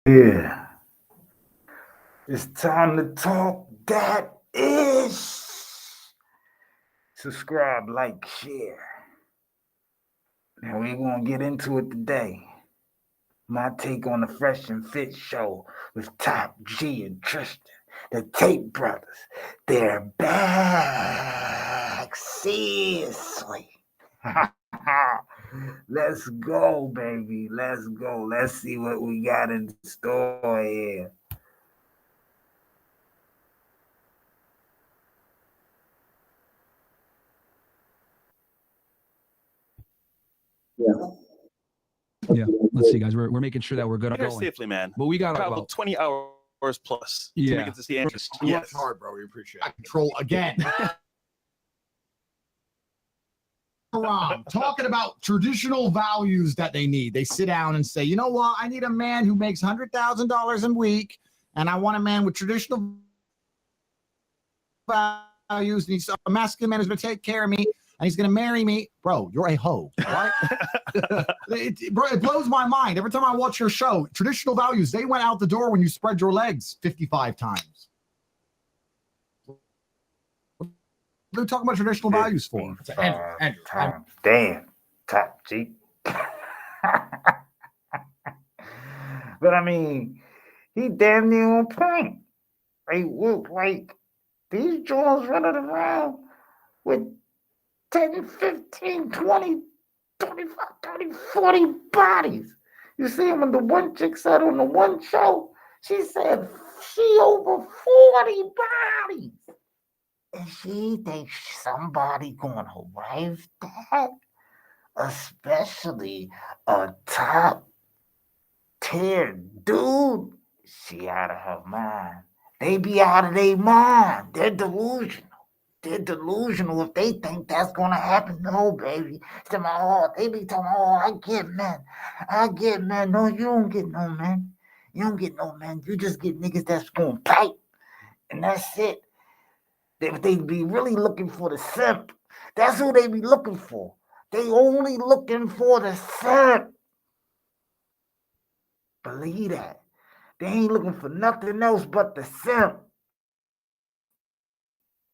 Yeah, it's time to talk that ish. Subscribe, like, share. Now we're gonna get into it today. My take on the Fresh and Fit show with Top G and Tristan, the Tate brothers. They're back. Seriously. Let's go, baby. Let's go. Let's see what we got in store here. Yeah. Let's see, guys. We're making sure that we're good Here going. safely, man. But we got Traveled about 20 hours plus to Yeah. make it to see Andrew. You Yes. worked hard, bro. We appreciate it. Control again. Around talking about traditional values that they need. They sit down and say, you know what? I need a man who makes $100,000 a week, and I want a man with traditional values. And he's a masculine man who's going to take care of me, and he's going to marry me. Bro, you're a hoe, all right? It blows my mind. Every time I watch your show, traditional values, they went out the door when you spread your legs 55 times. What are we talking about traditional values for? Andrew. Damn, Top G. But I mean, he damn near on point. Like these Jones running around with 10, 15, 20, 25, 30, 40 bodies. You see him when the one chick said on the one show, she said she over 40 bodies. And she thinks somebody gonna wife that, especially a top tier dude. She out of her mind. They be out of their mind. They're delusional. They're delusional if they think that's gonna happen. No, baby. To my heart, they be telling, "Oh, I get men. I get men." No, you don't get no men. You don't get no men. You just get niggas that's gonna pipe, and that's it. They be really looking for the simp. That's who they be looking for. They only looking for the simp. Believe that. They ain't looking for nothing else but the simp.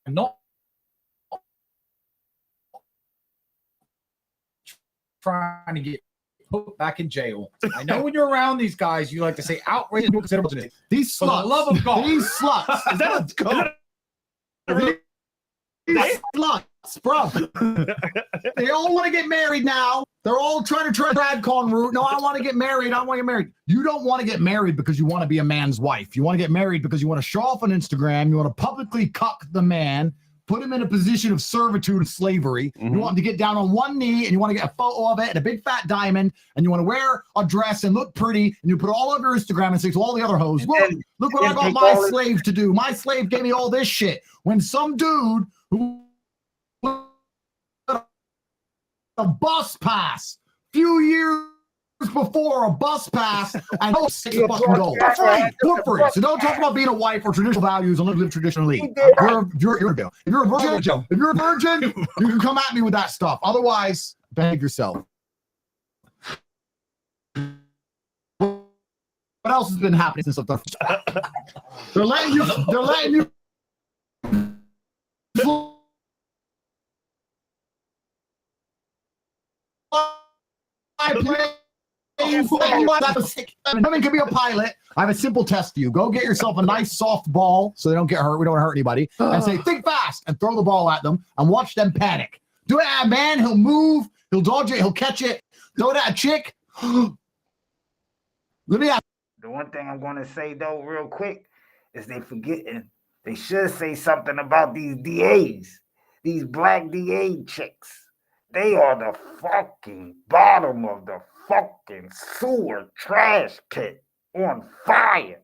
Not trying to get put back in jail. I know when you're around these guys, you like to say outrageous. These sluts, for the love of God, these sluts. Is that These sluts, bro. They all want to get married now. They're all trying to try Tradcon route. No, I want to get married. I want to get married. You don't want to get married because you want to be a man's wife. You want to get married because you want to show off on Instagram. You want to publicly cuck the man, put him in a position of servitude and slavery. You want him to get down on one knee, and you want to get a photo of it and a big fat diamond, and you want to wear a dress and look pretty, and you put it all over your Instagram and say to all the other hoes, look what I got my slave to do. My slave gave me all this shit. When some dude who a bus pass few years before a bus pass and no six fucking gold. For free. So don't talk about being a wife or traditional values and live traditionally. You're a bill. If you're a virgin, you can come at me with that stuff. Otherwise, behave yourself. What else has been happening since the They're letting you Women can be a pilot. I have a simple test for you. Go get yourself a nice soft ball so they don't get hurt. We don't want to hurt anybody. And say, think fast, and throw the ball at them and watch them panic. Do it at a man. He'll move. He'll dodge it. He'll catch it. Throw it at a chick. Let me ask. The one thing I'm going to say, though, real quick, is they forgetting. They should say something about these DAs, these black DA chicks. They are the fucking bottom of the fucking sewer trash pit on fire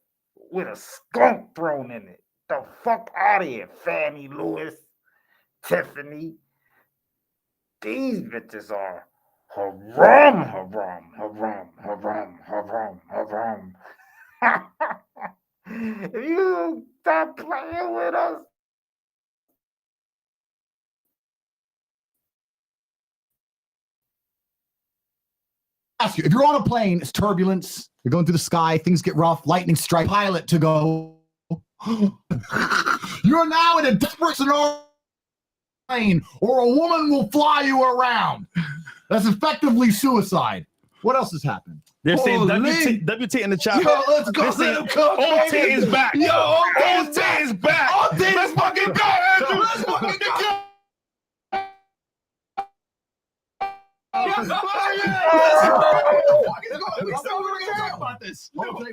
with a skunk thrown in it. The fuck out of here, Fannie Lewis, Tiffany. These bitches are haram, haram, haram, haram, haram, haram. If you stop playing with us, ask you, if you're on a plane, it's turbulence, you're going through the sky, things get rough, lightning strike, pilot to go. You're now in a desperate scenario, or a woman will fly you around. That's effectively suicide. What else has happened? They're saying WT in the chat. Yo, let's go. Old Tate is back. Yo, Old Tate is back. Let's fucking go, Andrew. Let's fucking go.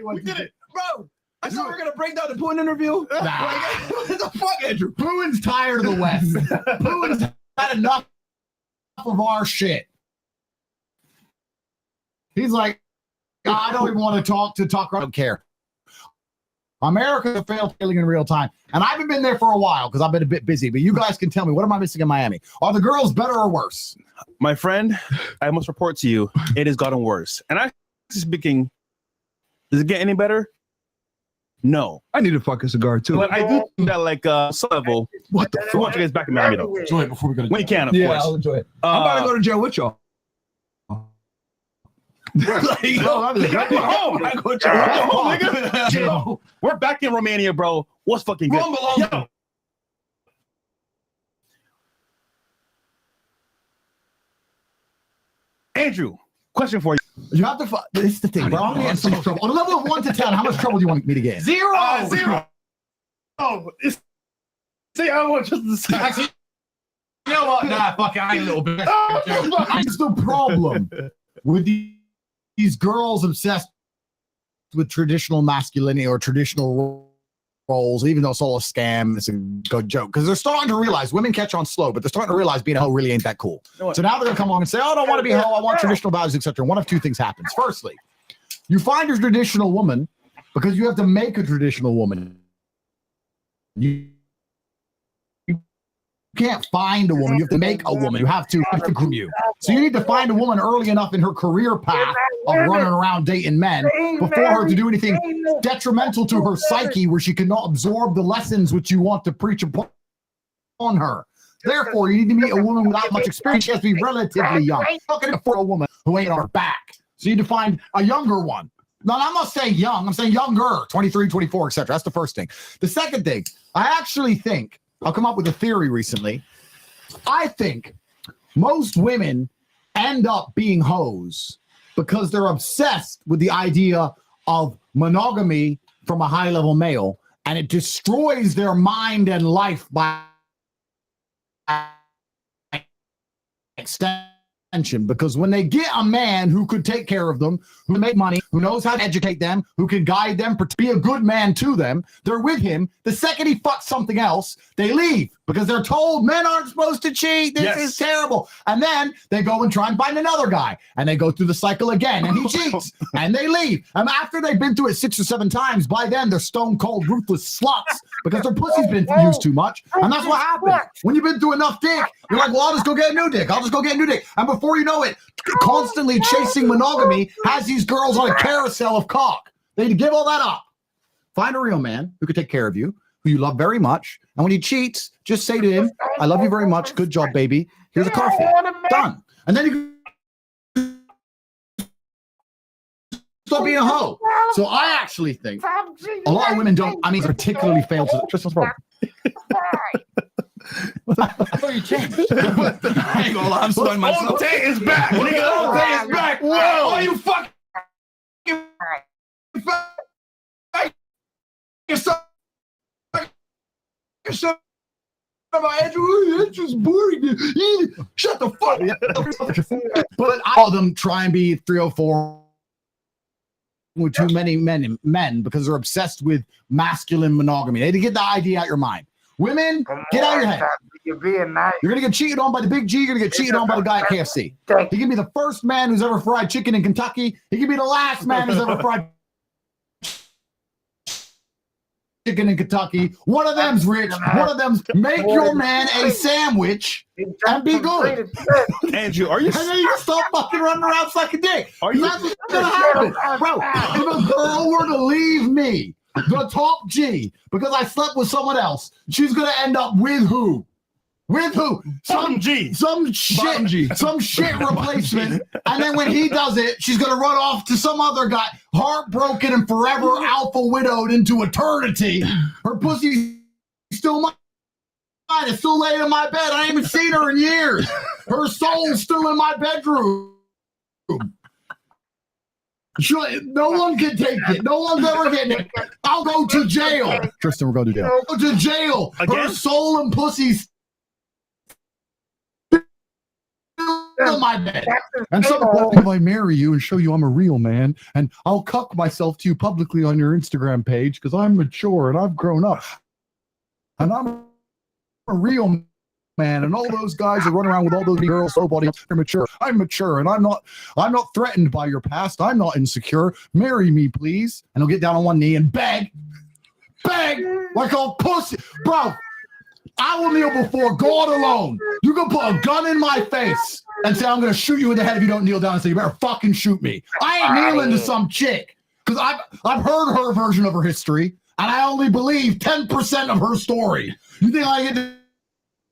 We did it, bro. I thought we were gonna break down the Putin interview. Nah. What the fuck, Andrew? Putin's tired of the West. Putin's had enough of our shit. He's like, I don't even want to talk. I don't care. America failed failing in real time. And I haven't been there for a while because I've been a bit busy. But you guys can tell me, what am I missing in Miami? Are the girls better or worse? My friend, I must report to you, it has gotten worse. And I'm speaking, does it get any better? No. I need a fucking cigar too. But I do think that, like, some level, what the fuck? I want you guys back in Miami, though. Enjoy it before we go to When you can, of course. I'll enjoy it. I'm about to go to jail with y'all. We're back in Romania, bro. What's fucking good? Yo. Andrew, question for you. You have to. This is the thing, bro. I'm getting so much trouble. On a level of 1 to 10, how much trouble do you want me to get in? Zero. Oh, see, I want just the same. You know what? Nah, fuck it. I ain't a little bit. That's the problem with these girls obsessed with traditional masculinity or traditional roles, even though it's all a scam, it's a good joke. Because they're starting to realize, women catch on slow, but they're starting to realize being a hoe really ain't that cool. So now they're going to come along and say, oh, I don't want to be a hoe, I want traditional values, etc. One of two things happens. Firstly, you find your traditional woman because you have to make a traditional woman. You can't find a woman. You have to make a woman. You have to groom you. So you need to find a woman early enough in her career path of running around dating men before her to do anything detrimental to her psyche where she cannot absorb the lessons which you want to preach upon her. Therefore, you need to meet a woman without much experience. She has to be relatively young. You're not going to afford a woman who ain't on her back. So you need to find a younger one. No, I'm not saying young. I'm saying younger, 23, 24, etc. That's the first thing. The second thing, I actually think, I'll come up with a theory recently. I think most women end up being hoes because they're obsessed with the idea of monogamy from a high-level male, and it destroys their mind and life by extension. Because when they get a man who could take care of them, who make money, who knows how to educate them, who can guide them, be a good man to them, they're with him. The second he fucks something else, they leave because they're told men aren't supposed to cheat. This is terrible. And then they go and try and find another guy, and they go through the cycle again, and he cheats, and they leave. And after they've been through it 6 or 7 times, by then they're stone cold, ruthless sluts because their pussy's been used too much. And that's what happens. When you've been through enough dick, you're like, well, I'll just go get a new dick. I'll just go get a new dick. And before you know it, constantly chasing monogamy has these girls on a carousel of cock. They need to give all that up. Find a real man who can take care of you, who you love very much. And when he cheats, just say to him, I love you very much. Good job, baby. Here's a coffee. Done. And then you stop being a hoe. So I actually think a lot of women don't, particularly fail to. Tristan's problem. I thought you changed. I ain't gonna lie, I'm slowing myself. Old Tate is back. Old Tate is back. Whoa. Oh, you fucking. Andrew's boring. Shut the fuck up. But all of them try and be 304 with too many men because they're obsessed with masculine monogamy. They need to get the idea out your mind. Women, get out of your head. You're being nice. You're going to get cheated on by the big G. You're going to get cheated on by the guy at KFC. He can be the first man who's ever fried chicken in Kentucky. He can be the last man who's ever fried chicken in Kentucky. One of them's rich. One of them's make your man a sandwich and be good. Andrew, are you? And then you stop fucking running around sucking dick. That's what's going to happen. Bro, if a girl were to leave me, the top G, because I slept with someone else, she's going to end up with who? With who? Some shit replacement. And then when he does it, she's gonna run off to some other guy, heartbroken and forever alpha widowed into eternity. Her pussy's still mine. It's still laying in my bed. I ain't even seen her in years. Her soul's still in my bedroom. No one can take it. No one's ever getting it. I'll go to jail. Tristan, we're going to jail. I'll go to jail. Again? Her soul and pussy's in my bed. And so if I marry you and show you I'm a real man, and I'll cuck myself to you publicly on your Instagram page because I'm mature and I've grown up. And I'm a real man, and all those guys that run around with all those girls so body, they're mature. I'm mature, and I'm not threatened by your past. I'm not insecure. Marry me, please. And he'll get down on one knee and beg like a pussy. Bro, I will kneel before God alone. You can put a gun in my face and say I'm gonna shoot you in the head if you don't kneel down and say you better fucking shoot me. I ain't kneeling to some chick because I've heard her version of her history, and I only believe 10% of her story. You think I get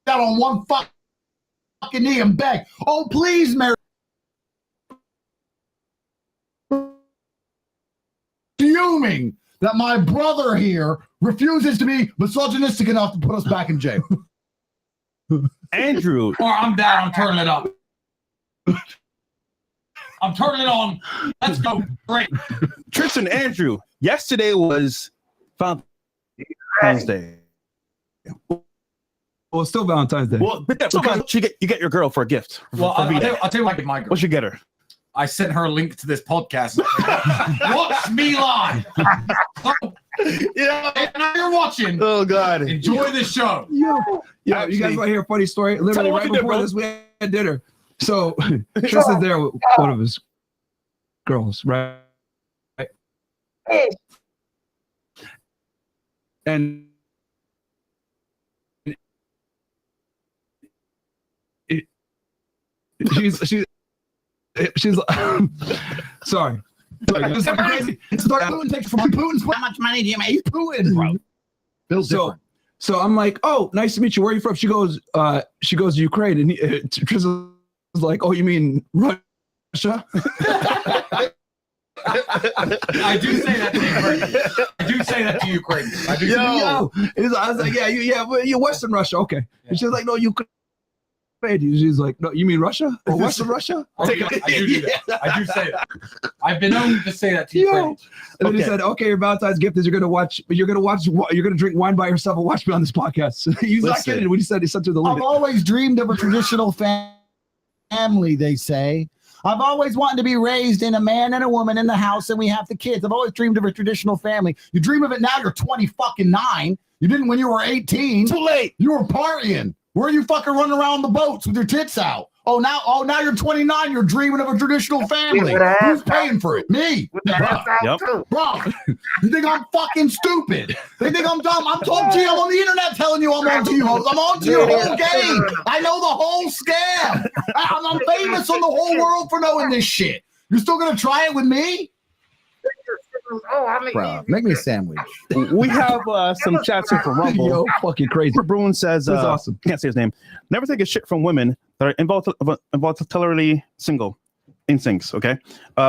down on one fucking knee and beg, oh, please, Mary. Fuming that my brother here refuses to be misogynistic enough to put us back in jail. Andrew. Or I'm down, I'm turning it up. I'm turning it on. Let's go. Great. Tristan, Andrew, yesterday was Valentine's Day. Well, it's still Valentine's Day. Well, but that's okay. You get your girl for a gift. Well, I'll tell you what I get my girl. What you get her? I sent her a link to this podcast. Watch me live. Yeah, now you're watching. Oh God! Enjoy the show. Yeah, you guys want to hear a funny story? Literally right before this, we had dinner. So Tristan's there with one of his girls, right? And she's sorry. It's crazy. Putin takes from Putin's. How much money do you make? Putin, bro. So I'm like, oh, nice to meet you. Where are you from? She goes to Ukraine, and Tristan was like, oh, you mean Russia? I do say that to Ukraine. I do say that to Ukraine. I do. I was like, yeah, you're Western Russia, okay. And she's like, no, Ukraine. She's like, no, you mean Russia or Western Russia? Okay, I do that. I do say that. I've been known to say that to Ukraine. And then he said, okay, your Valentine's gift is you're gonna drink wine by yourself and watch me on this podcast. He's not kidding when he said he sent her the link. I've always dreamed of a traditional family, they say. I've always wanted to be raised in a man and a woman in the house, and we have the kids. I've always dreamed of a traditional family. You dream of it now, you're 20-fucking-9. You didn't when you were 18. Too late. You were partying. Where are you fucking running around the boats with your tits out? Oh, now you're 29. You're dreaming of a traditional family. Who's paying for it? Me. Bro, you think I'm fucking stupid? They think I'm dumb. I'm on the internet telling you I'm on to you. I'm on to your whole game. I know the whole scam. I'm famous on the whole world for knowing this shit. You're still gonna try it with me? Bro, make me a sandwich. We have some chats here from Rumble. Yo, fucking crazy. Bruin says, That's awesome. Can't say his name. Never take a shit from women that are involuntarily single. Instincts, okay?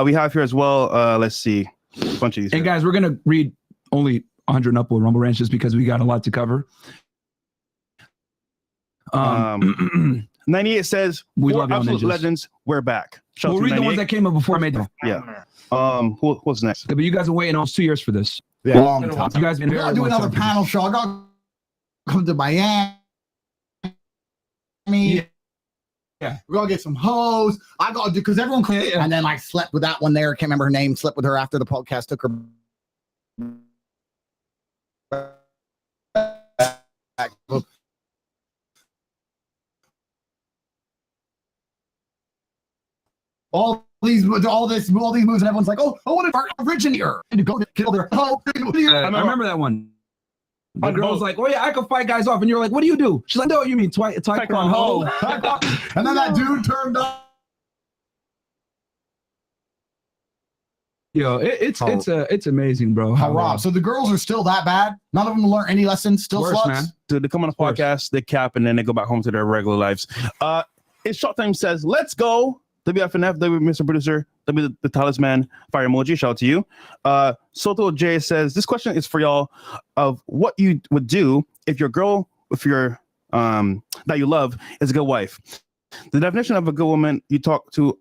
We have here as well, let's see, a bunch of these. And guys, we're going to read only 100 and up with Rumble Ranches because we got a lot to cover. 98 says, we love you, absolute legends, we're back. We'll read the ones that came up before I made them. Yeah. What's next? But you guys are waiting almost 2 years for this. Yeah, long time. You guys been we gotta do another panel show. I gotta come to Miami. Yeah. We're gonna get some hoes. I gotta do because everyone and then I slept with that one there. Can't remember her name. Slept with her after the podcast took her. All these moves, and everyone's like, "Oh, I want to originator and to go kill their." I remember that one. The girl was like, "Oh yeah, I can fight guys off," and you're like, "What do you do?" She's like, "No, you mean Taekwondo." And then that dude turned up. Yo, it's amazing, bro. How Rob? So the girls are still that bad? None of them learn any lessons? Still worse, sluts? man. So they come on a podcast, they cap, and then they go back home to their regular lives. It's Showtime says, let's go. WFNF, Mr. Producer, the Talisman, fire emoji, shout out to you. Soto J says, this question is for y'all of what you would do if your girl, that you love is a good wife. The definition of a good woman you talk to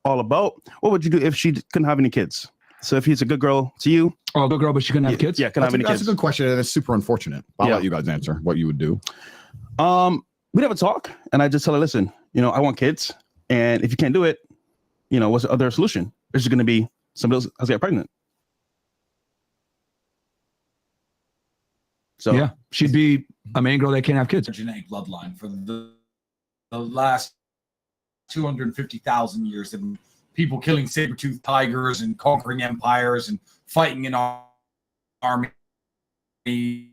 all about, what would you do if she couldn't have any kids? So if he's a good girl to you. Oh, good girl, but she couldn't have kids? Yeah, couldn't have any kids. That's a good question, and it's super unfortunate. I'll let you guys answer what you would do. We'd have a talk, and I just tell her, listen, I want kids, and if you can't do it, what's the other solution? There's going to be somebody else has to get pregnant. So yeah, she'd be a main girl that can't have kids. Genetic bloodline for the last 250,000 years of people killing saber-toothed tigers and conquering empires and fighting in armies and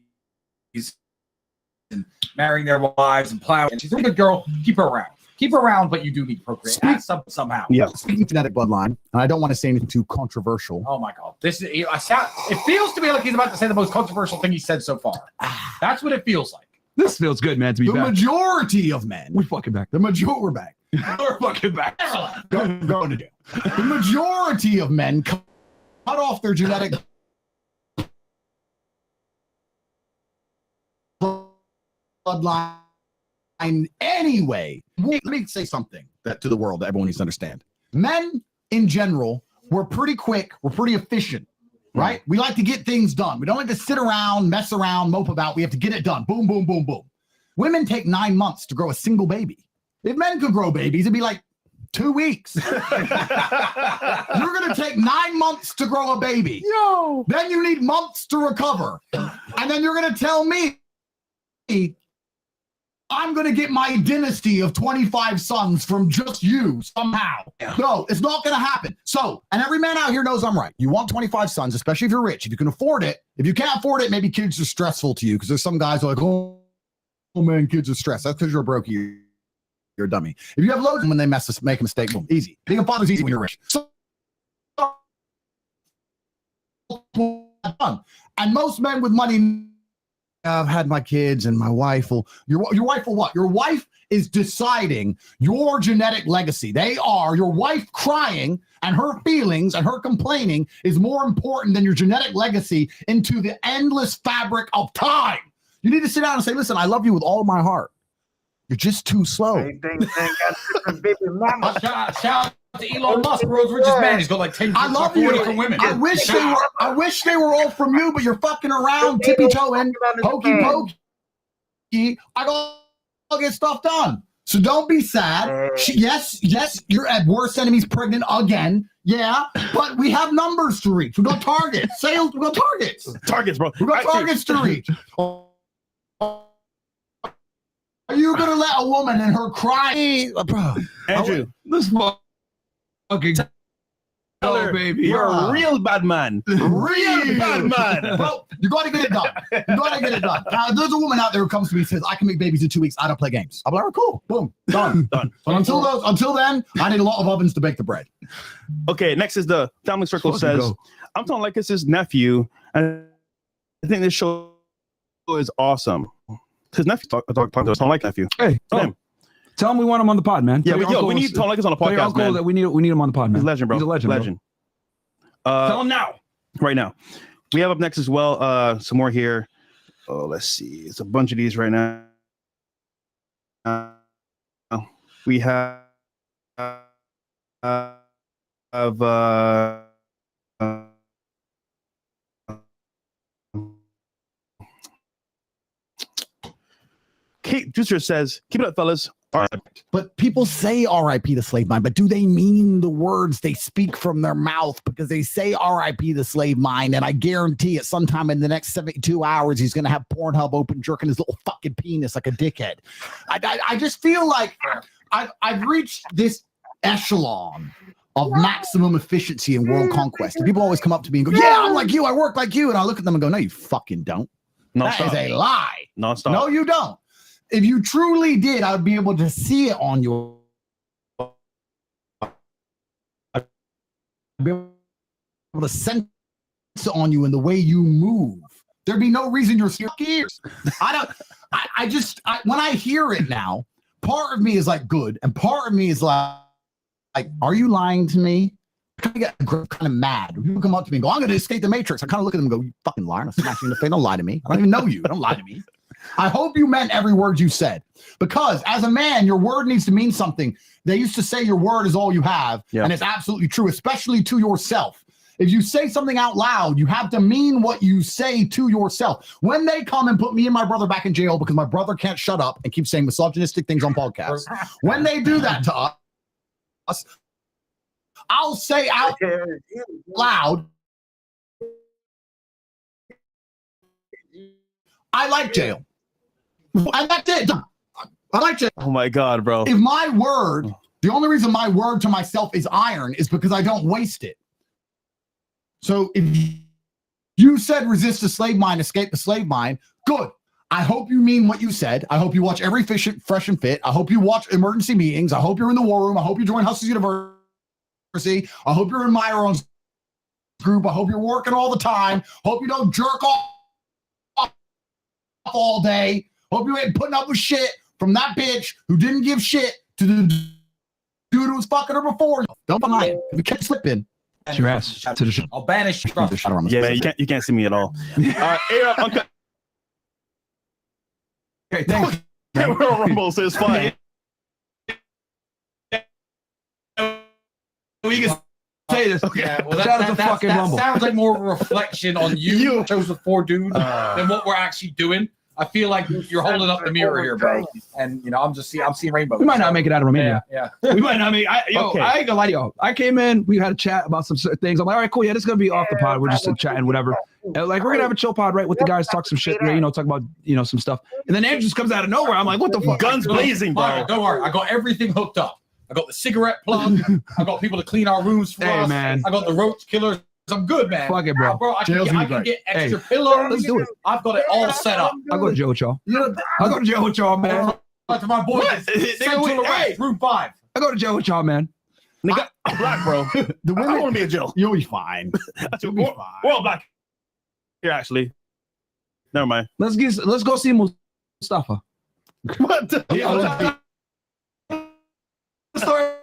marrying their wives and plowing. And she's a good girl. Keep her around. Keep her around, but you do need to procreate somehow. Yeah. Speaking of genetic bloodline, and I don't want to say anything too controversial. Oh my God! It feels to me like he's about to say the most controversial thing he said so far. That's what it feels like. This feels good, man. To be the back. Majority of men. We're fucking back. We're back. We're fucking back. Going to do. The majority of men cut off their genetic bloodline anyway. Let me say something that to the world that everyone needs to understand. Men in general, we're pretty quick, we're pretty efficient, right? We like to get things done. We don't like to sit around, mess around, mope about. We have to get it done. Boom, boom, boom, boom. Women take 9 months to grow a single baby. If men could grow babies, it'd be like 2 weeks. You're going to take 9 months to grow a baby. Yo. Then you need months to recover. And then you're going to tell me I'm going to get my dynasty of 25 sons from just you somehow. Yeah. No, it's not going to happen. So, and every man out here knows I'm right. You want 25 sons, especially if you're rich. If you can afford it. If you can't afford it, maybe kids are stressful to you because there's some guys who are like, oh man, kids are stressed. That's because you're broke. You're a dummy. If you have loads when they make a mistake, boom, easy. Being a father is easy when you're rich. So, and most men with money, I've had my kids and my wife will, your wife will what? Your wife is deciding your genetic legacy. Your wife crying and her feelings and her complaining is more important than your genetic legacy into the endless fabric of time. You need to sit down and say, listen, I love you with all my heart. You're just too slow. Shout out to Elon Musk, world's richest man. He's got like 10 I love you. from women. I wish they were all from you, but you're fucking around, tippy toeing, pokey pokey. I gotta get stuff done. So don't be sad. Yes, you're at worst enemies pregnant again. Yeah, but we have numbers to reach. We got targets. Sales, we got targets. Targets, bro. We got targets to reach. Are you gonna let a woman in her cry, bro? Andrew, This fucking baby. You're a real bad man. Real bad man. Bro, you gotta get it done. Now, there's a woman out there who comes to me and says, I can make babies in 2 weeks. I don't play games. I'm like, oh, cool. Boom. Done. Done. But until then, I need a lot of ovens to bake the bread. Okay, next is the family circle says, I'm talking like it's his nephew, and I think this show is awesome. His nephew talking to us. I don't like nephew. Hey, tell him we want him on the pod, man. Yeah, we need Tom Like us on the podcast, man. That we need him on the pod, man. He's a legend, bro. He's a legend. Tell him now. Right now. We have up next as well some more here. Oh, let's see. It's a bunch of these right now. We have Kate Juicer says, keep it up, fellas. All right. But people say RIP the slave mind, but do they mean the words they speak from their mouth? Because they say RIP the slave mind, and I guarantee it sometime in the next 72 hours, he's going to have Pornhub open, jerking his little fucking penis like a dickhead. I just feel like I've reached this echelon of maximum efficiency in world conquest. And people always come up to me and go, yeah, I'm like you, I work like you. And I look at them and go, no, you fucking don't. That is a lie. Non-stop. No, you don't. If you truly did, I would be able to see it on your. I'd be able to sense on you in the way you move. There'd be no reason you're scared. I just when I hear it now, part of me is like good, and part of me is like are you lying to me? I get kind of mad. When people come up to me and go, I'm going to escape the Matrix. I kind of look at them and go, you fucking liar. I'm smashing the face. Don't lie to me. I don't even know you. Don't lie to me. I hope you meant every word you said. Because as a man, your word needs to mean something. They used to say your word is all you have. Yeah. And it's absolutely true, especially to yourself. If you say something out loud, you have to mean what you say to yourself. When they come and put me and my brother back in jail because my brother can't shut up and keep saying misogynistic things on podcasts, when they do that to us, I'll say out loud, I like jail. And that's it. I like jail. Oh my God, bro. If my word, the only reason my word to myself is iron is because I don't waste it. So if you said resist the slave mine, escape the slave mine, good. I hope you mean what you said. I hope you watch every Fresh and Fit. I hope you watch emergency meetings. I hope you're in the war room. I hope you join Hustlers University. I hope you're in my own group. I hope you're working all the time. Hope you don't jerk off all day. Hope you ain't putting up with shit from that bitch who didn't give shit to the dude who was fucking her before. Don't lie. If you can't slip in. Your ass to the show. I'll banish you. Yeah, man, you can't see me at all. Uncle. Okay, thanks. Royal Rumble says fine. We can say this. Okay. Yeah, well, Shout out to fucking Rumble. Sounds like more of a reflection on you, Joseph Four Dude, than what we're actually doing. I feel like you're holding up the mirror here, bro. And you know, I'm seeing rainbows. We might not make it out of Romania. Yeah. We might not make. I ain't gonna lie to y'all. I came in. We had a chat about some certain things. I'm like, all right, cool. Yeah, this is gonna be off the pod. We're just chatting, whatever. And like, we're gonna have a chill pod, right? With the guys, talk some shit, you know, talk about some stuff. And then Andrew just comes out of nowhere. I'm like, what the fuck? Guns blazing, bro. Don't worry, I got everything hooked up. I got the cigarette plug. I got people to clean our rooms for us. Man. I got the roach killers. I'm good, man. Fuck it, bro. I can get extra pillows. Let's do it. I've got it all set up. I'll go to jail with y'all. I'll go to jail with y'all, man. To my boys, Central Arrest, Room 5. I'll go to jail with y'all, man. Nigga, I'm black, bro. The women, I want to be in jail. You'll be fine. You'll be fine. We're all black. Here, actually. Never mind. Let's go see Mustafa. What the? Story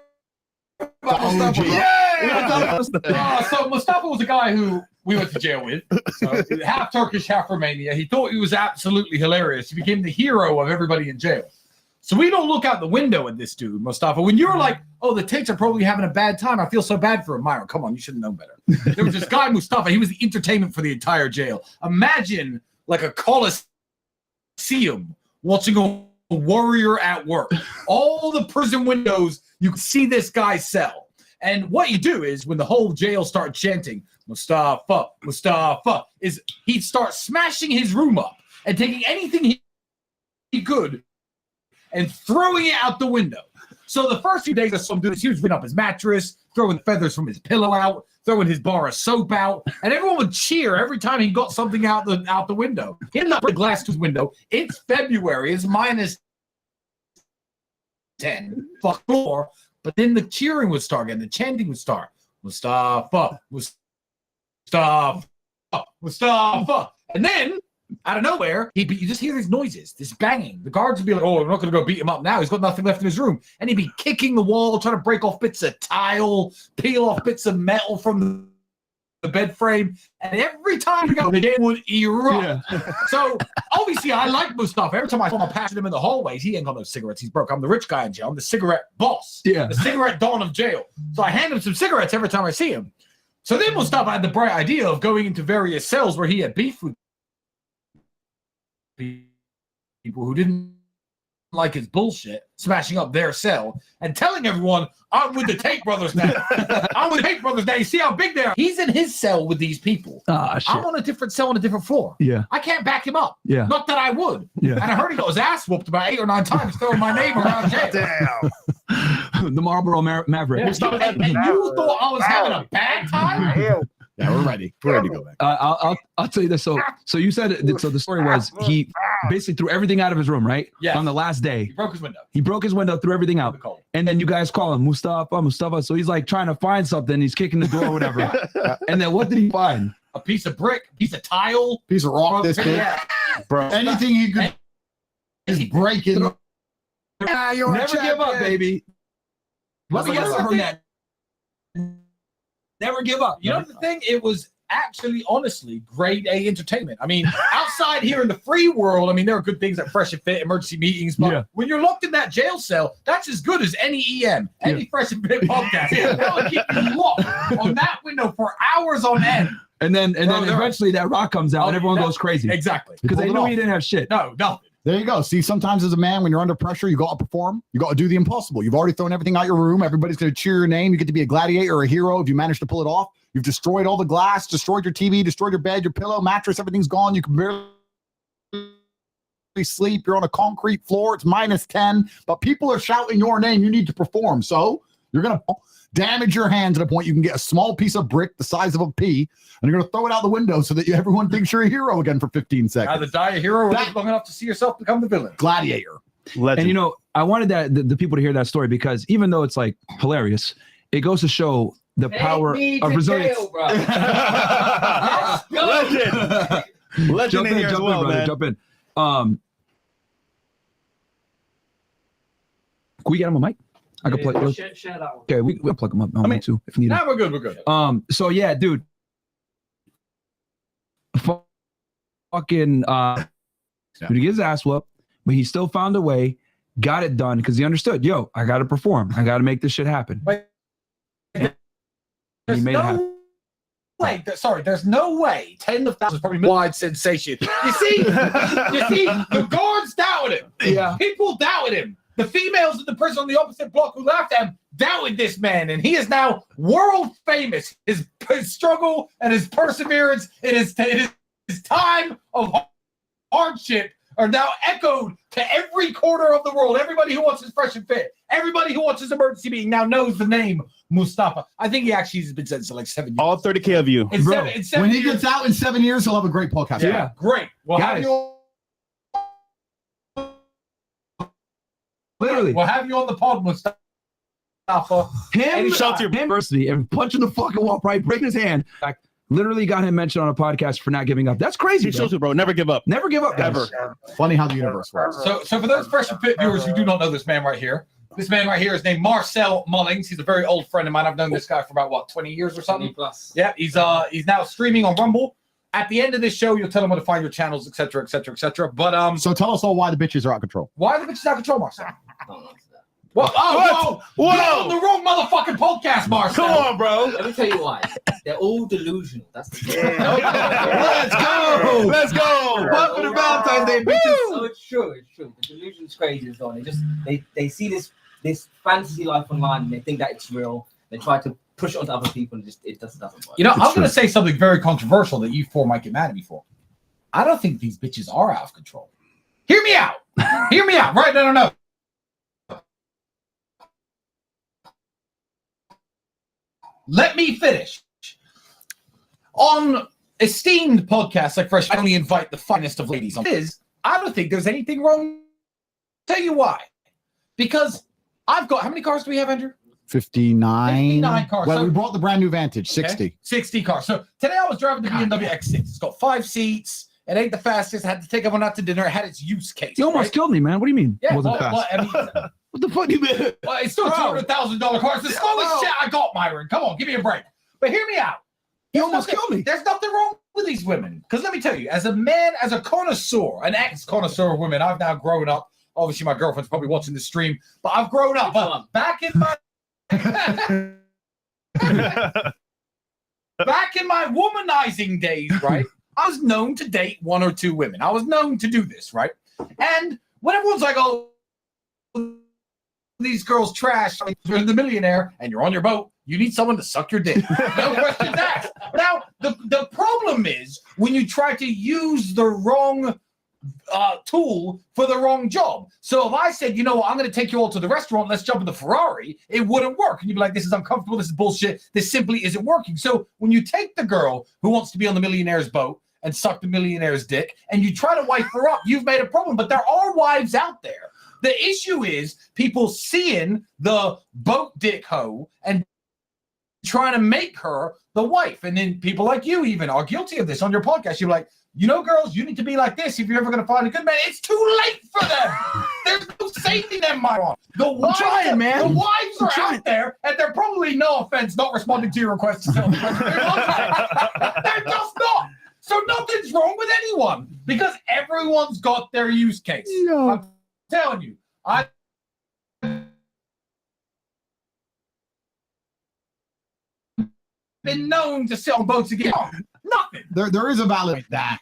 about Mustafa. So Mustafa was a guy who we went to jail with. So half Turkish, half Romania. He thought he was absolutely hilarious. He became the hero of everybody in jail. So we don't look out the window at this dude, Mustafa. When you're like, oh, the Tates are probably having a bad time. I feel so bad for him. Myron, come on, you should have known better. There was this guy, Mustafa. He was the entertainment for the entire jail. Imagine like a coliseum watching a warrior at work. All the prison windows, you can see this guy's cell. And what you do is when the whole jail started chanting, Mustafa, Mustafa, is he'd start smashing his room up and taking anything he could and throwing it out the window. So the first few days I saw him do this, he was ripping up his mattress, throwing feathers from his pillow out, throwing his bar of soap out, and everyone would cheer every time he got something out the window. He ended up with glass to his window. It's February. It's minus 10. Fuck more. But then the cheering would start again. The chanting would start. Mustafa, Mustafa, Mustafa. And then, out of nowhere, you just hear these noises, this banging. The guards would be like, oh, I'm not going to go beat him up now. He's got nothing left in his room. And he'd be kicking the wall, trying to break off bits of tile, peel off bits of metal from the bed frame. And every time we go, the day would erupt. Yeah. So, obviously, I like Mustafa. Every time I saw him passing him in the hallways, he ain't got no cigarettes. He's broke. I'm the rich guy in jail. I'm the cigarette boss. Yeah. The cigarette don of jail. So I hand him some cigarettes every time I see him. So then Mustafa had the bright idea of going into various cells where he had beef with people who didn't like his bullshit, smashing up their cell and telling everyone, I'm with the Tate brothers now. I'm with the Tate brothers now. You see how big they are? He's in his cell with these people. Shit. I'm on a different cell on a different floor. Yeah. I can't back him up. Yeah. Not that I would. Yeah. And I heard he got his ass whooped about 8 or 9 times throwing my name around jail. Damn. The Marlboro Maverick. Yeah. And you thought I was having a bad time? Yeah, we're ready. We're ready to go back. I'll tell you this. So you said so. The story was he basically threw everything out of his room, right? Yeah. On the last day, He broke his window. he broke his window, threw everything out, and then you guys call him Mustafa. So he's like trying to find something. He's kicking the door, or whatever. And then what did he find? A piece of brick, a piece of tile, Piece of rock. This kid. yeah. Bro. Anything he could is breaking. Never give up, baby. Let me guess on that. Never give up. You know the thing? It was actually, honestly, grade A entertainment. I mean, outside here in the free world, I mean, there are good things like Fresh and Fit, emergency meetings, but when you're locked in that jail cell, that's as good as any EM, any Fresh and Fit podcast. That will keep you locked on that window for hours on end. And then eventually that rock comes out and everyone goes crazy. Exactly. Because they knew he didn't have shit. No, nothing. There you go. See, sometimes as a man, when you're under pressure, you got to perform. You got to do the impossible. You've already thrown everything out your room. Everybody's going to cheer your name. You get to be a gladiator or a hero if you manage to pull it off. You've destroyed all the glass, destroyed your TV, destroyed your bed, your pillow, mattress. Everything's gone. You can barely sleep. You're on a concrete floor. It's -10, but people are shouting your name. You need to perform. So you're going to damage your hand to the point you can get a small piece of brick the size of a pea, and you're going to throw it out the window so that everyone thinks you're a hero again for 15 seconds. Either die a hero or live long enough to see yourself become the villain. Gladiator. Legend. And you know, I wanted the people to hear that story because even though it's like hilarious, it goes to show the power of resilience. Legend. Legend in here as well, man. Jump in. Can we get him a mic? I can plug. Share that one. Okay, we'll plug him up. I mean, too, if needed. Nah, we're good. We're good. So yeah, dude. Fucking dude, he gets his ass whooped, but he still found a way, got it done because he understood. Yo, I got to perform. I got to make this shit happen. Wait. He There's made it happen. no way. There's no way. Tens of thousands, probably wide sensation. You see, the guards doubted him. Yeah. People doubted him. The females in the prison on the opposite block who laughed at him doubted this man, and he is now world famous. His struggle and his perseverance in his time of hardship are now echoed to every corner of the world. Everybody who wants his Fresh and Fit, everybody who wants his emergency meeting now knows the name Mustafa. I think he actually has been sentenced to like 7 years. All 30K of you. In Bro, seven when he years, gets out in 7 years, he'll have a great podcast. Yeah. great. We'll have Guys. you. Literally. We'll have you on the pod, Mustafa. Him, Shelter. adversity and punching the fucking wall, right? Breaking his hand. Like, literally got him mentioned on a podcast for not giving up. That's crazy, bro. Bro. Never give up. Never give up, guys. Ever. Funny how the universe works. So for those Fresh and Fit viewers who do not know this man right here, this man right here is named Marcel Mullings. He's a very old friend of mine. I've known this guy for about, what, 20 years or something? 20+. Yeah, he's now streaming on Rumble. At the end of this show, you'll tell him where to find your channels, etc., etc., etc. But So tell us all why the bitches are out of control. why are the bitches out of control, Marcel? Don't answer that. What? Oh, whoa! Whoa! You're on the wrong motherfucking podcast, Marcel. Come on, bro. Let me tell you why. They're all delusional. That's the thing. Let's go. Let's go. Fuck for the Valentine's Day, bitches. So it's true. It's true. The delusion's crazy as well. They see this fantasy life online and they think that it's real. They try to push it onto other people and it just doesn't work. You know, I'm going to say something very controversial that you four might get mad at me for. I don't think these bitches are out of control. Hear me out. Hear me out. Right? No. Let me finish. On esteemed podcasts like Fresh, I only invite the finest of ladies on this. I don't think there's anything wrong. Tell you why. Because I've got, how many cars do we have, Andrew? 59. 59 cars. Well, So- we brought the brand new Vantage, Okay. 60. 60 cars. So today I was driving the BMW X6. It's got 5 seats. It ain't the fastest. I had to take everyone out to dinner. It had its use case. You almost right? killed me, man. What do you mean? Yeah, It wasn't well, fast. I mean, What the fuck do you mean? well, it's still a $200,000 car. It's the slowest shit I got, Myron. Come on, give me a break. But hear me out. You There's almost nothing- killed me. There's nothing wrong with these women. Because let me tell you, as a man, as a connoisseur, an ex-connoisseur of women, I've now grown up. Obviously, my girlfriend's probably watching the stream, but I've grown up. But back in my back in my womanizing days, right? I was known to date 1 or 2 women. I was known to do this, right? And when everyone's like, "Oh, these girls trash," I mean, you're the millionaire and you're on your boat. You need someone to suck your dick. No questions asked. Now, the problem is when you try to use the wrong tool for the wrong job. So if I said, you know what, I'm going to take you all to the restaurant, let's jump in the Ferrari, it wouldn't work. And you'd be like, this is uncomfortable, this is bullshit, this simply isn't working. So when you take the girl who wants to be on the millionaire's boat and suck the millionaire's dick, and you try to wife her up, you've made a problem. But there are wives out there. The issue is people seeing the boat dick hoe and trying to make her the wife. And then people like you even are guilty of this on your podcast. You're like, you know, girls, you need to be like this if you're ever going to find a good man. It's too late for them. There's no safety net, my God. The wives, man. The wives are out there, and they're probably, no offense, not responding to your request to sell the question. They're just not. So nothing's wrong with anyone because everyone's got their use case. Yeah. I'm telling you, I've been known to sit on boats again. Nothing. There is a valid that.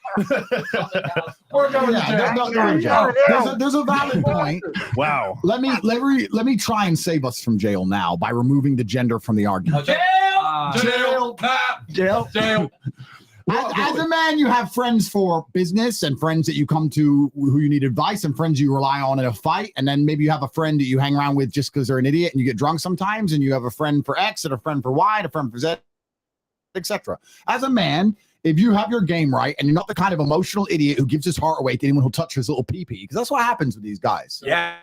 Or going to jail. There's a valid point. Wow. Let me try and save us from jail now by removing the gender from the argument. Jail. As a man, you have friends for business and friends that you come to who you need advice and friends you rely on in a fight. And then maybe you have a friend that you hang around with just because they're an idiot and you get drunk sometimes. And you have a friend for X and a friend for Y and a friend for Z, etc. As a man, if you have your game right and you're not the kind of emotional idiot who gives his heart away to anyone who'll touch his little pee-pee, because that's what happens with these guys. Yes.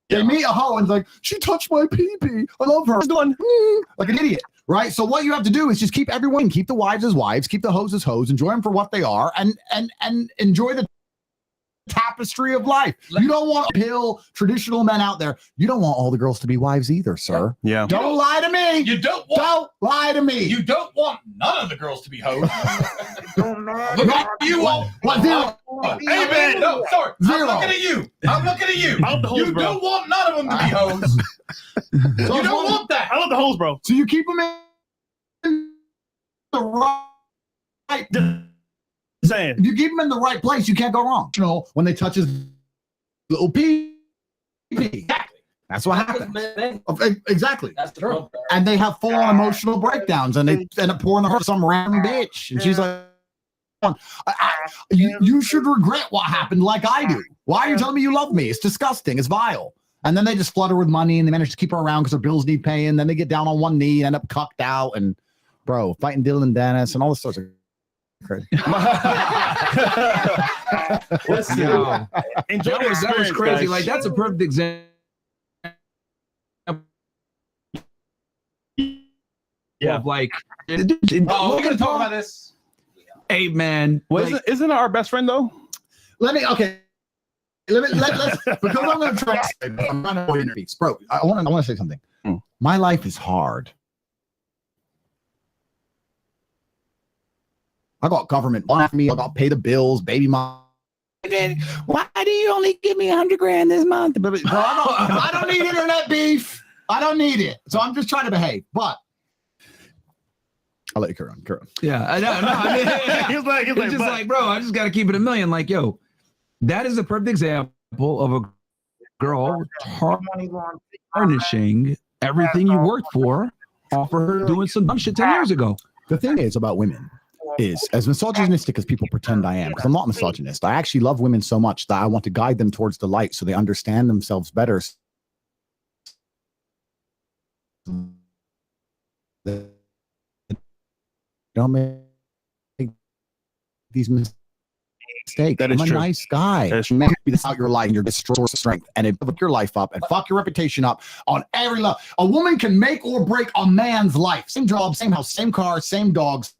They meet a hoe and it's like, she touched my pee-pee. I love her. Like an idiot, right? So what you have to do is just keep everyone, keep the wives as wives, keep the hoes as hoes, enjoy them for what they are, and enjoy the tapestry of life. You don't want traditional men out there. You don't want all the girls to be wives either, sir. Yeah. Don't lie to me. Don't lie to me. You don't want none of the girls to be hoes. Don't matter. Look at you all. What, zero? Hey man, no, sorry. Zero. I'm looking at you. I love the hoes, You bro. don't want none of them to be hoes. You don't want that. I love the hoes, bro. So you keep them in the right. Saying. If you keep them in the right place, you can't go wrong. You know, when they touch his little pee. Exactly. That's what happens. Exactly. That's the problem. And they have full-on emotional breakdowns, and they end up pouring her some random bitch, and she's like, you should regret what happened like I do. Why are you telling me you love me? It's disgusting. It's vile. And then they just flood her with money, and they manage to keep her around because her bills need paying. Then they get down on one knee and end up cucked out, and bro, fighting Dylan Dennis and all this sorts of crazy. Listen, enjoy That was crazy. guys. Like, that's a perfect example. Yeah. Of like, Oh, we're gonna talk about this. hey man, Well, like, isn't it our best friend though? Let's because I'm going to try. I'm trying to avoid interviews, bro. I want to say something. My life is hard. I got government on me. I got to pay the bills, baby mom. Why do you only give me $100,000 this month? Bro, I don't need internet beef. I don't need it. So I'm just trying to behave. But I'll let you carry on. yeah, I know. No, I mean, He's like, it's just like, bro, I just got to keep it a million. Like, yo, that is a perfect example of a girl tarnishing everything you worked for off of her doing some dumb shit 10 years ago. The thing is about women is, as misogynistic as people pretend I am, because I'm not a misogynist, I actually love women so much that I want to guide them towards the light so they understand themselves better. Don't make these mistakes. That is I'm a true. nice guy. That is Man, this out your life and your destroy strength, and it fuck your life up and fuck your reputation up on every level. A woman can make or break a man's life. Same job, same house, same car, same dogs.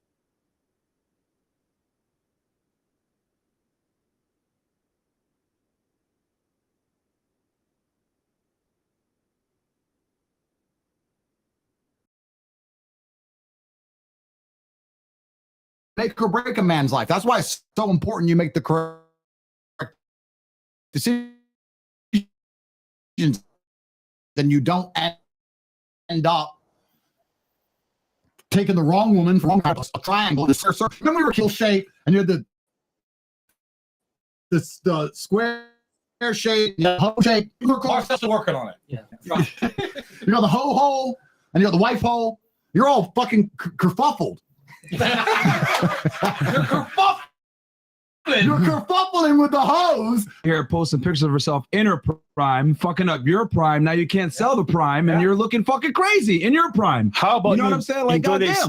Make or break a man's life. That's why it's so important you make the correct decisions. Then you don't end up taking the wrong woman from a triangle. Remember we were kill shape and you had the square shape, the hoe shape. Marcel's still working on it. Yeah. You know the hoe hole and you know the wife hole. You're all fucking kerfuffled. You're kerfuffling You're kerfuffling with the hose. Here posting pictures of herself in her prime, fucking up your prime. Now you can't sell the prime, and you're looking fucking crazy in your prime. How about you know what I'm saying? Like,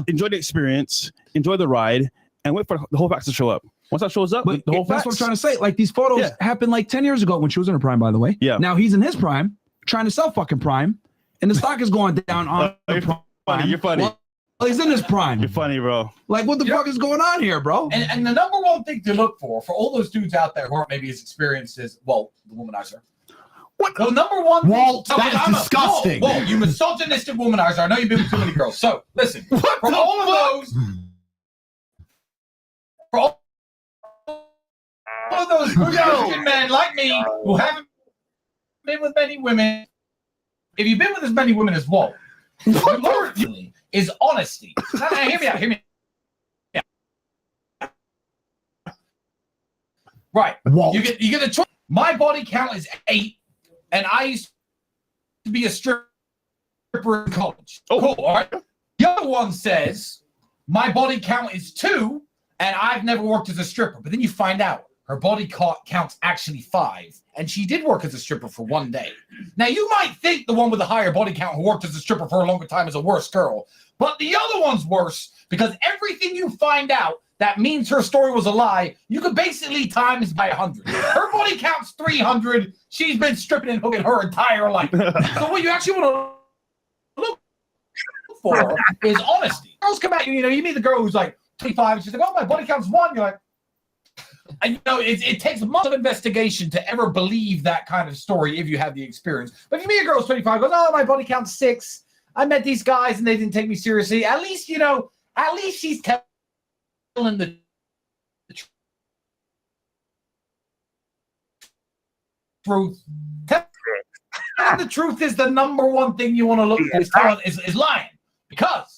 enjoy the experience, enjoy the ride, and wait for the whole facts to show up. Once that shows up, but the whole that's facts. what I'm trying to say. Like, these photos happened like 10 years ago when she was in her prime, by the way. Yeah. Now he's in his prime, trying to sell fucking prime, and the stock is going down on the prime. You're funny. Well, he's in his prime. You're funny, bro. Like, what the fuck is going on here, bro? And the number one thing to look for all those dudes out there who aren't maybe as experienced as, well, the womanizer. What? The number one Walt, thing, that's disgusting. Whoa, you misogynistic womanizer. I know you've been with too many girls. So, listen, for all of those, for all of those Christian men like me who haven't been with many women, if you've been with as many women as Walt, what you learn is honesty. Now, hear me out. Right. Walt. You get a choice. My body count is 8, and I used to be a stripper in college. Oh, cool. All right. The other one says my body count is 2, and I've never worked as a stripper. But then you find out her body count's actually 5, and she did work as a stripper for 1 day. Now, you might think the one with the higher body count who worked as a stripper for a longer time is a worse girl, but the other one's worse because everything you find out that means her story was a lie, you could basically times by 100. Her body count's 300. She's been stripping and hooking her entire life. So what you actually want to look for is honesty. Girls come out, you meet the girl who's like 25, and she's like, oh, my body count's 1. You're like, and, it takes months of investigation to ever believe that kind of story if you have the experience. But if you meet a girl who's 25, goes, oh, my body count's 6. I met these guys and they didn't take me seriously. At least she's telling the truth. Telling the truth is the number one thing you want to look at is lying. Because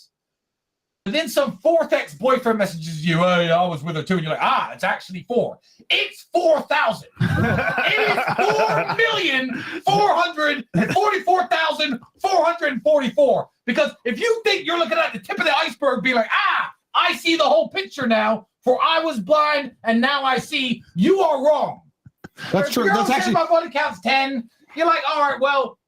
then some 4th ex-boyfriend messages you, oh, yeah, I was with her too, and you're like, it's actually 4. It's 4,000. It is 4,444,444. Because if you think you're looking at the tip of the iceberg, be like, I see the whole picture now, for I was blind and now I see, you are wrong. That's true. That's actually my body count's 10. You're like, all right, well,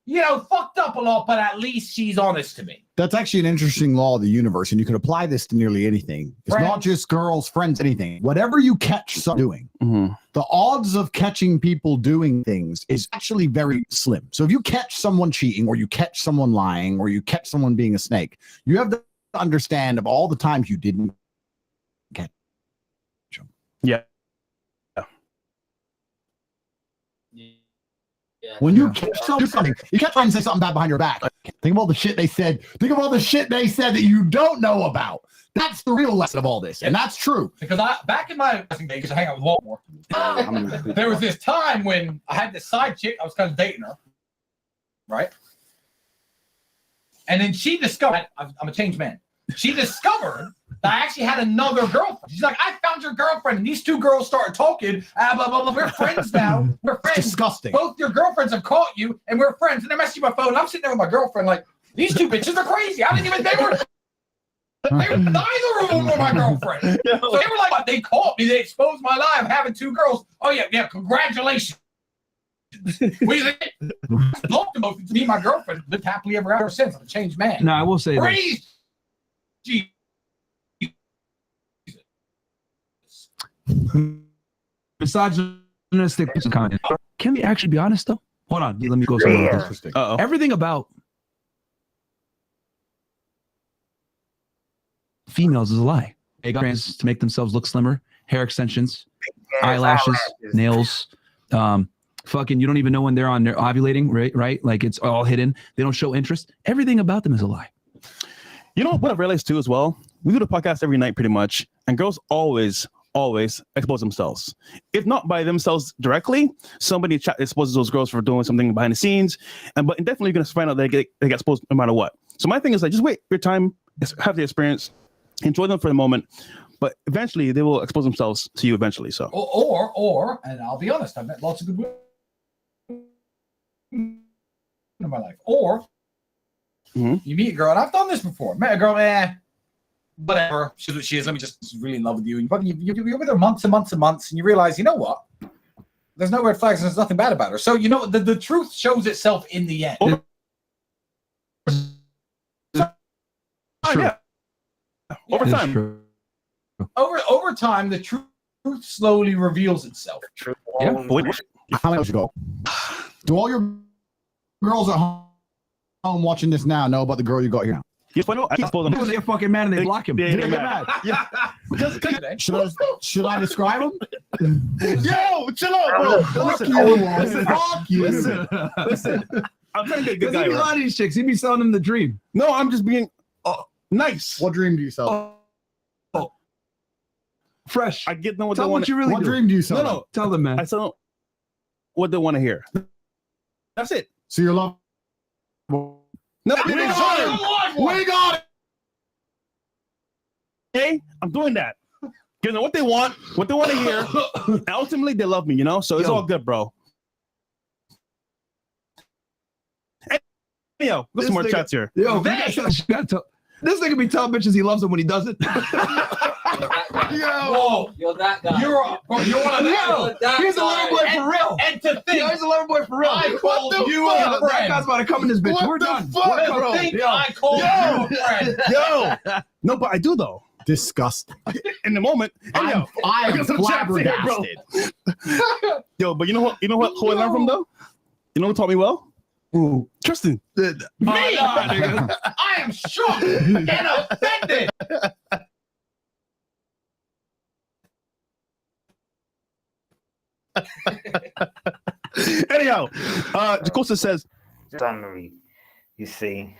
fucked up a lot, but at least she's honest to me. That's actually an interesting law of the universe, and you can apply this to nearly anything. It's not just girls, friends, anything. Whatever you catch someone doing, the odds of catching people doing things is actually very slim. So if you catch someone cheating, or you catch someone lying, or you catch someone being a snake, you have to understand of all the times you didn't catch them. Yeah. When you catch something, you can't try and say something bad behind your back. Think of all the shit they said. Think of all the shit they said that you don't know about. That's the real lesson of all this, and that's true. Because back in my days, I hang out with Baltimore. There was this time when I had this side chick. I was kind of dating her, right? And then she discovered I'm a changed man. She discovered that I actually had another girlfriend. She's like, I found your girlfriend. And these two girls started talking. Blah, blah, blah. We're friends now. We're friends. It's disgusting. Both your girlfriends have caught you, and we're friends. And they're messaging my phone. And I'm sitting there with my girlfriend like, these two bitches are crazy. I didn't even, neither of them were my girlfriend. So they were like, they caught me. They exposed my lie of having 2 girls. Oh, yeah, congratulations. We loved them both. Me and my girlfriend lived happily ever since. I'm a changed man. No, I will say Praise Jesus. Misogynistic content. Can we actually be honest though? Hold on, let me go somewhere else. Everything about females is a lie. They got trans to make themselves look slimmer, hair extensions, eyelashes, nails. Fucking, you don't even know when they're ovulating, right? Like, it's all hidden. They don't show interest. Everything about them is a lie. You know what I've realized too as well? We do the podcast every night pretty much, and girls always expose themselves. If not by themselves directly, somebody exposes those girls for doing something behind the scenes, but definitely you're going to find out they get exposed no matter what. So my thing is, like, just wait your time, have the experience, enjoy them for the moment, but eventually they will expose themselves to you eventually. So or and I'll be honest, I've met lots of good women in my life. Or you meet a girl, and I've done this before. Met a girl, whatever. She's what she is. Let me just she's really in love with you. And you're with her months and months and months, and you realize, you know what? There's no red flags and there's nothing bad about her. So, you know, the truth shows itself in the end. Yeah. Over time. True. Over time, the truth slowly reveals itself. Yeah. Wait, How many years ago? Do all your girls at home watching this now know about the girl you got here now? yes, I know. I suppose I'm They're fucking mad and they block him. Yeah, They get mad. mad. Yeah. Should I describe them? Yo, chill out, bro. Fuck Listen, you. listen, Fuck you. listen. I'm trying to be a good Because guy. he be Right? lying to these chicks. He be selling them the dream. No, I'm just being nice. What dream do you sell? Fresh. I get them what Tell they them want. what you really What do. dream do you sell? No. Tell them, man. I tell them what they want to hear. That's it. So you're love. No, We got it. We got it. Hey, I'm doing that. Give them what they want to hear. And ultimately, they love me, you know? So it's Yo. all good, bro. Anyhow, This there's some more nigga- chats here. Yo, this nigga be telling bitches he loves them when he doesn't. Whoa, You're that guy. you're one of You're that He's a guy. little boy for real. And to think, Yo, he's a little boy for real. I called the you fuck? a That friend. guy's about to come in this bitch. What We're the done. fuck, We're bro? done. Think Yo. I called you a friend. Yo. No, but I do, though. Disgusting. In the moment. Anyhow, I am got some chats here, bro. flabbergasted. Yo, but you know what? Who I learned from, though? You know who taught me well? Ooh. Tristan. Me, I am shocked and offended. Anyhow, Jacosa says, Summary, you see,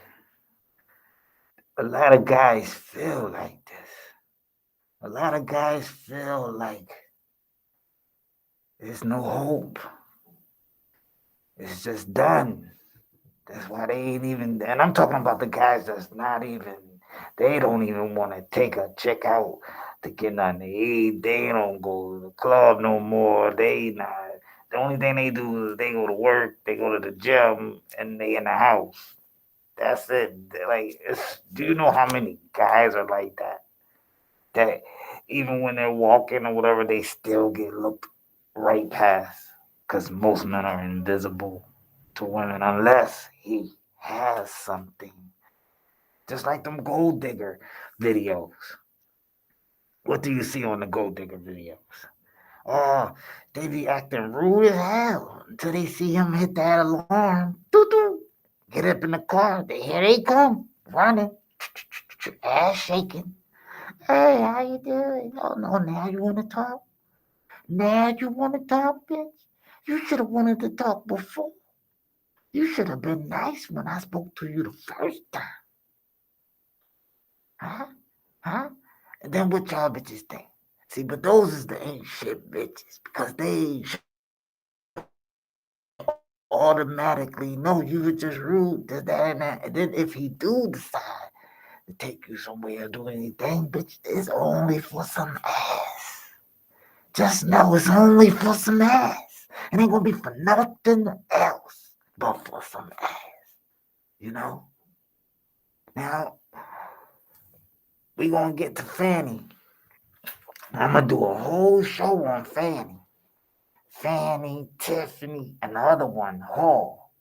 a lot of guys feel like this. A lot of guys feel like there's no hope. It's just done. That's why they ain't even, and I'm talking about the guys that's not even, they don't even want to take a chick out to get nothing to eat. They don't go to the club no more. They not. The only thing they do is they go to work, they go to the gym, and they in the house. That's it. Like, do you know how many guys are like that? That even when they're walking or whatever, they still get looked right past. Because most men are invisible to women unless he has something. Just like them gold digger videos. What do you see on the gold digger videos? Oh, they be acting rude as hell until they see him hit that alarm. Doo-doo. Get up in the car. Here they come, running, ass shaking. Hey, how you doing? Oh, no, now you want to talk? Now you want to talk, bitch? You should have wanted to talk before. You should have been nice when I spoke to you the first time. Huh? And then what y'all bitches think? See, but those is the ain't shit bitches because they automatically know you were just rude, this, that, and that. And then if he do decide to take you somewhere or do anything, bitch, it's only for some ass. Just know it's only for some ass. It ain't gonna be for nothing else but for some ass. You know? Now, we gonna get to Fanny. I'm gonna do a whole show on Fanny. Fanny, Tiffany, and the other one, Hall.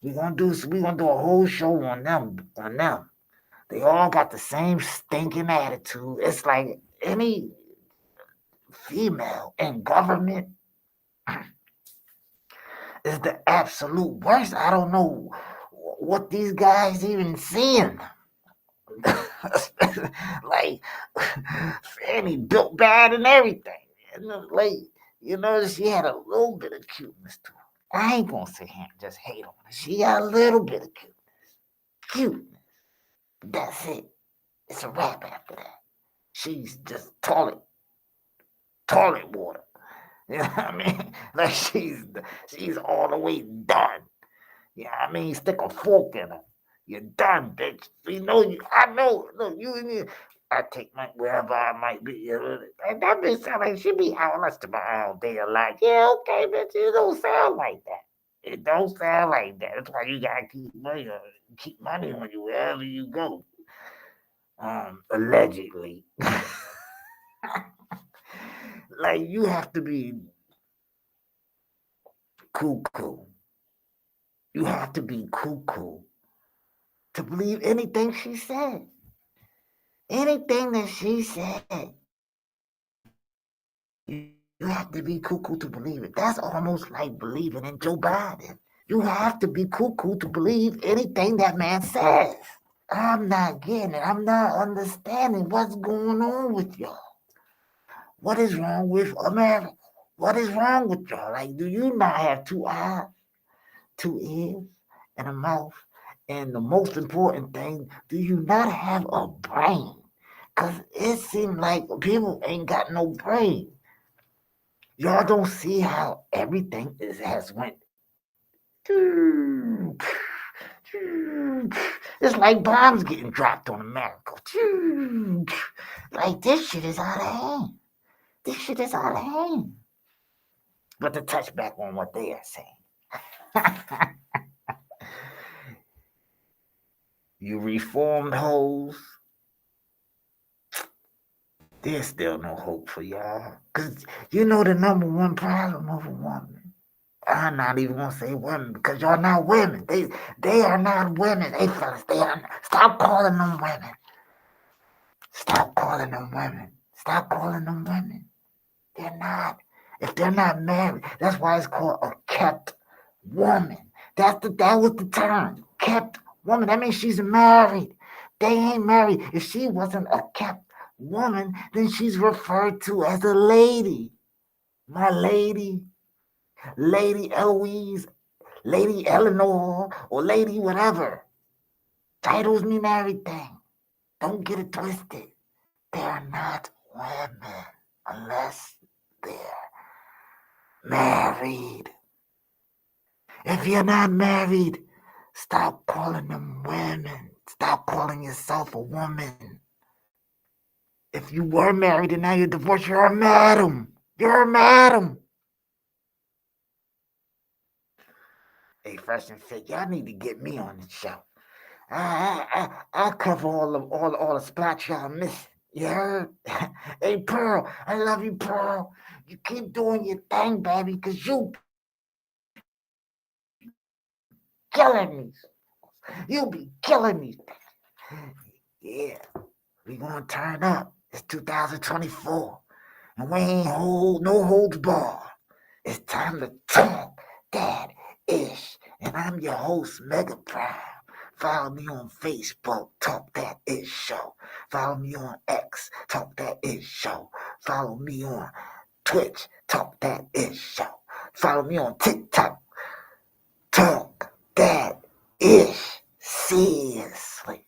We're gonna do a whole show on them. They all got the same stinking attitude. It's like any female in government is the absolute worst. I don't know what these guys even seeing. Like Fanny built bad and everything. Like, you know, she had a little bit of cuteness to her. I ain't gonna sit here and just hate on her. She got a little bit of cuteness. That's it. It's a wrap after that. She's just toilet water. You know what I mean? Like she's all the way done. You know what I mean? Stick a fork in her. You're done, bitch. I know. Look, I take my wherever I might be. And that bitch sound like she be out all day a lot. Yeah, okay, bitch. It don't sound like that. It don't sound like that. That's why you gotta keep money on you wherever you go. allegedly. Like you have to be cuckoo. You have to be cuckoo to believe anything she said. Anything that she said, you have to be cuckoo to believe it. That's almost like believing in Joe Biden. You have to be cuckoo to believe anything that man says. I'm not getting it. I'm not understanding what's going on with y'all. What is wrong with America? What is wrong with y'all? Like, do you not have 2 eyes, 2 ears, and a mouth? And the most important thing, do you not have a brain? Because it seems like people ain't got no brain. Y'all don't see how everything has went. It's like bombs getting dropped on America. Like this shit is out of hand. This shit is out of hand. But to touch back on what they are saying. You reformed hoes. There's still no hope for y'all. Because you know the number one problem of a woman. I'm not even gonna say women because y'all not women. They are not women. They fellas, they are not. Stop calling them women. Stop calling them women. Stop calling them women. They're not. If they're not married, that's why it's called a kept woman. That was the term. Kept woman. That means she's married. They ain't married. If she wasn't a kept woman, then she's referred to as a lady. My lady. Lady Eloise, Lady Eleanor, or Lady whatever. Titles mean everything. Don't get it twisted. They're not women unless they're married. If you're not married, stop calling them women. Stop calling yourself a woman. If you were married and now you're divorced, you're a madam. You're a madam. Hey, Fresh and Fit, y'all need to get me on the show. I'll cover all the spots y'all missing. You heard? Hey, Pearl, I love you, Pearl. You keep doing your thing, baby, because you killing me. You'll be killing me. Yeah, we gonna turn up. It's 2024, and we ain't no holds barred. It's time to talk that ish. And I'm your host, Mega Prime. Follow me on Facebook, Talk That Ish Show. Follow me on X, Talk That Ish Show. Follow me on Twitch, Talk That Ish Show. Follow me on TikTok, Talk That Ish. Seriously.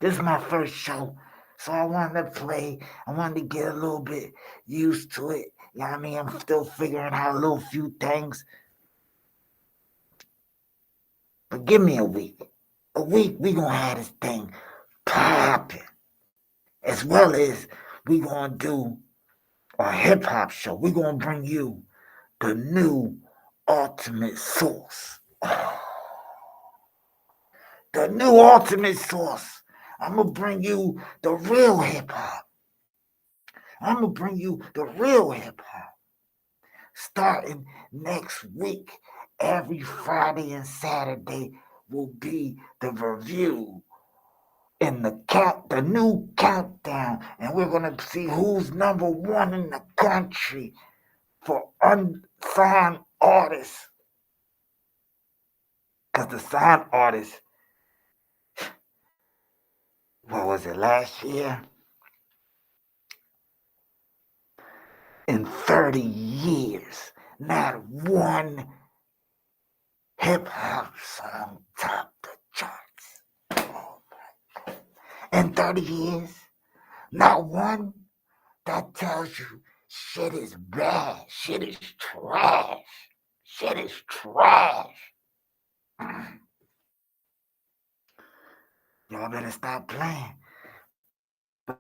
This is my first show, so I wanted to play. I wanted to get a little bit used to it. You know what I mean? I'm still figuring out a little few things. But give me a week. A week, we gonna have this thing popping. As well as we gonna do a hip-hop show. We gonna bring you the new ultimate source. The new ultimate source. I'm gonna bring you the real hip-hop. I'm gonna bring you the real hip-hop. Starting next week, every Friday and Saturday will be the review and the new countdown, and we're gonna see who's number one in the country for unsigned artists. Cause the signed artists, what was it, last year? In 30 years, not one hip-hop song topped the charts. Oh my God. In 30 years, not one. That tells you shit is bad. Shit is trash. Shit is trash. Y'all better stop playing. But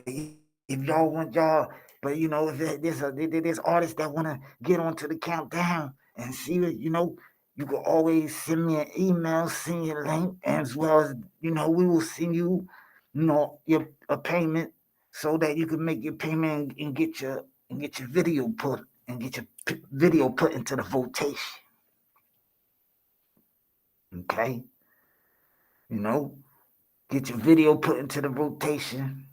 if y'all want y'all, but if there's artists that want to get onto the countdown and see it, You can always send me an email, send your link, as well as, we will send you, a payment so that you can make your payment and get your video put into the votation. Okay? Get your video put into the rotation,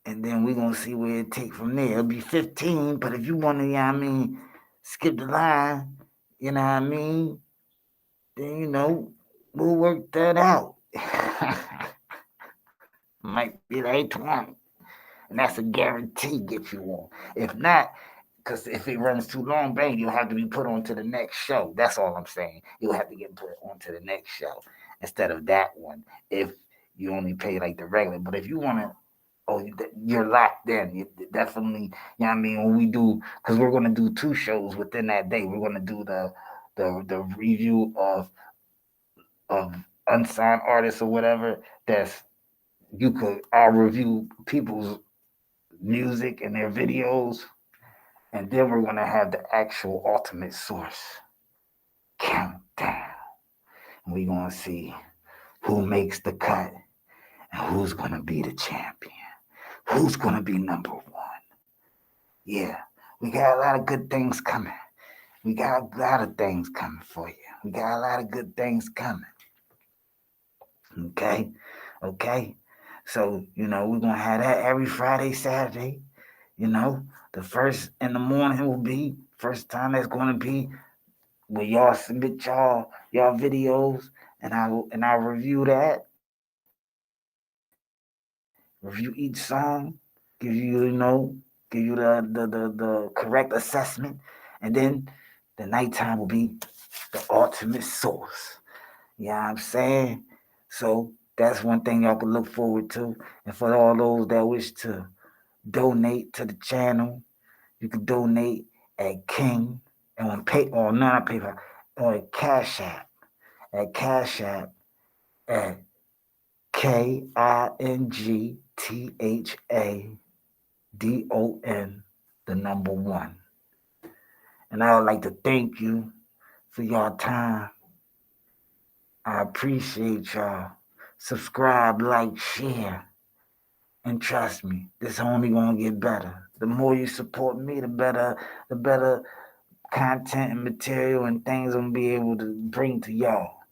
and then we're going to see where it takes from there. It'll be 15, but if you want to, skip the line, then, we'll work that out. Might be like 20, and that's a guarantee get you on. If not, because if it runs too long, bang, you'll have to be put on to the next show. That's all I'm saying. You'll have to get put on to the next show instead of that one if you only pay like the regular. But if you want to, you're locked in. You definitely, when we do, because we're going to do 2 shows within that day. We're going to do the review of unsigned artists or whatever. I'll review people's music and their videos. And then we're going to have the actual ultimate source countdown. And we're going to see who makes the cut and who's going to be the champion. Who's going to be number 1. Yeah, we got a lot of good things coming. We got a lot of things coming for you. We got a lot of good things coming. Okay? So, we're going to have that every Friday, Saturday. The first in the morning will be first time that's going to be where y'all submit y'all videos, and I'll review that, review each song, give you the correct assessment, and then the nighttime will be the ultimate source. You know what I'm saying? So that's one thing y'all can look forward to, and for all those that wish to donate to the channel, you can donate at King and on not PayPal, or at Cashapp. At Cashapp at KINGTHADON, the number 1. And I would like to thank you for your time. I appreciate y'all. Subscribe, like, share. And trust me, this only gonna get better. The more you support me, the better content and material and things I'm gonna be able to bring to y'all.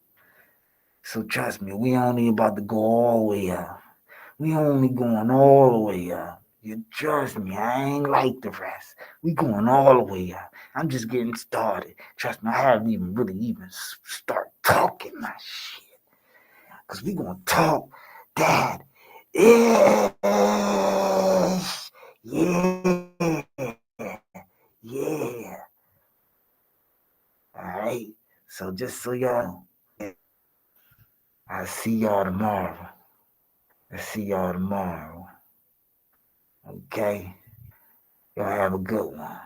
So trust me, we only about to go all the way up. We only going all the way up. You trust me, I ain't like the rest. We going all the way up. I'm just getting started. Trust me, I haven't even start talking my shit. Because we gonna talk that. Yeah. All right. So just so y'all know, I'll see y'all tomorrow. Okay. Y'all have a good one.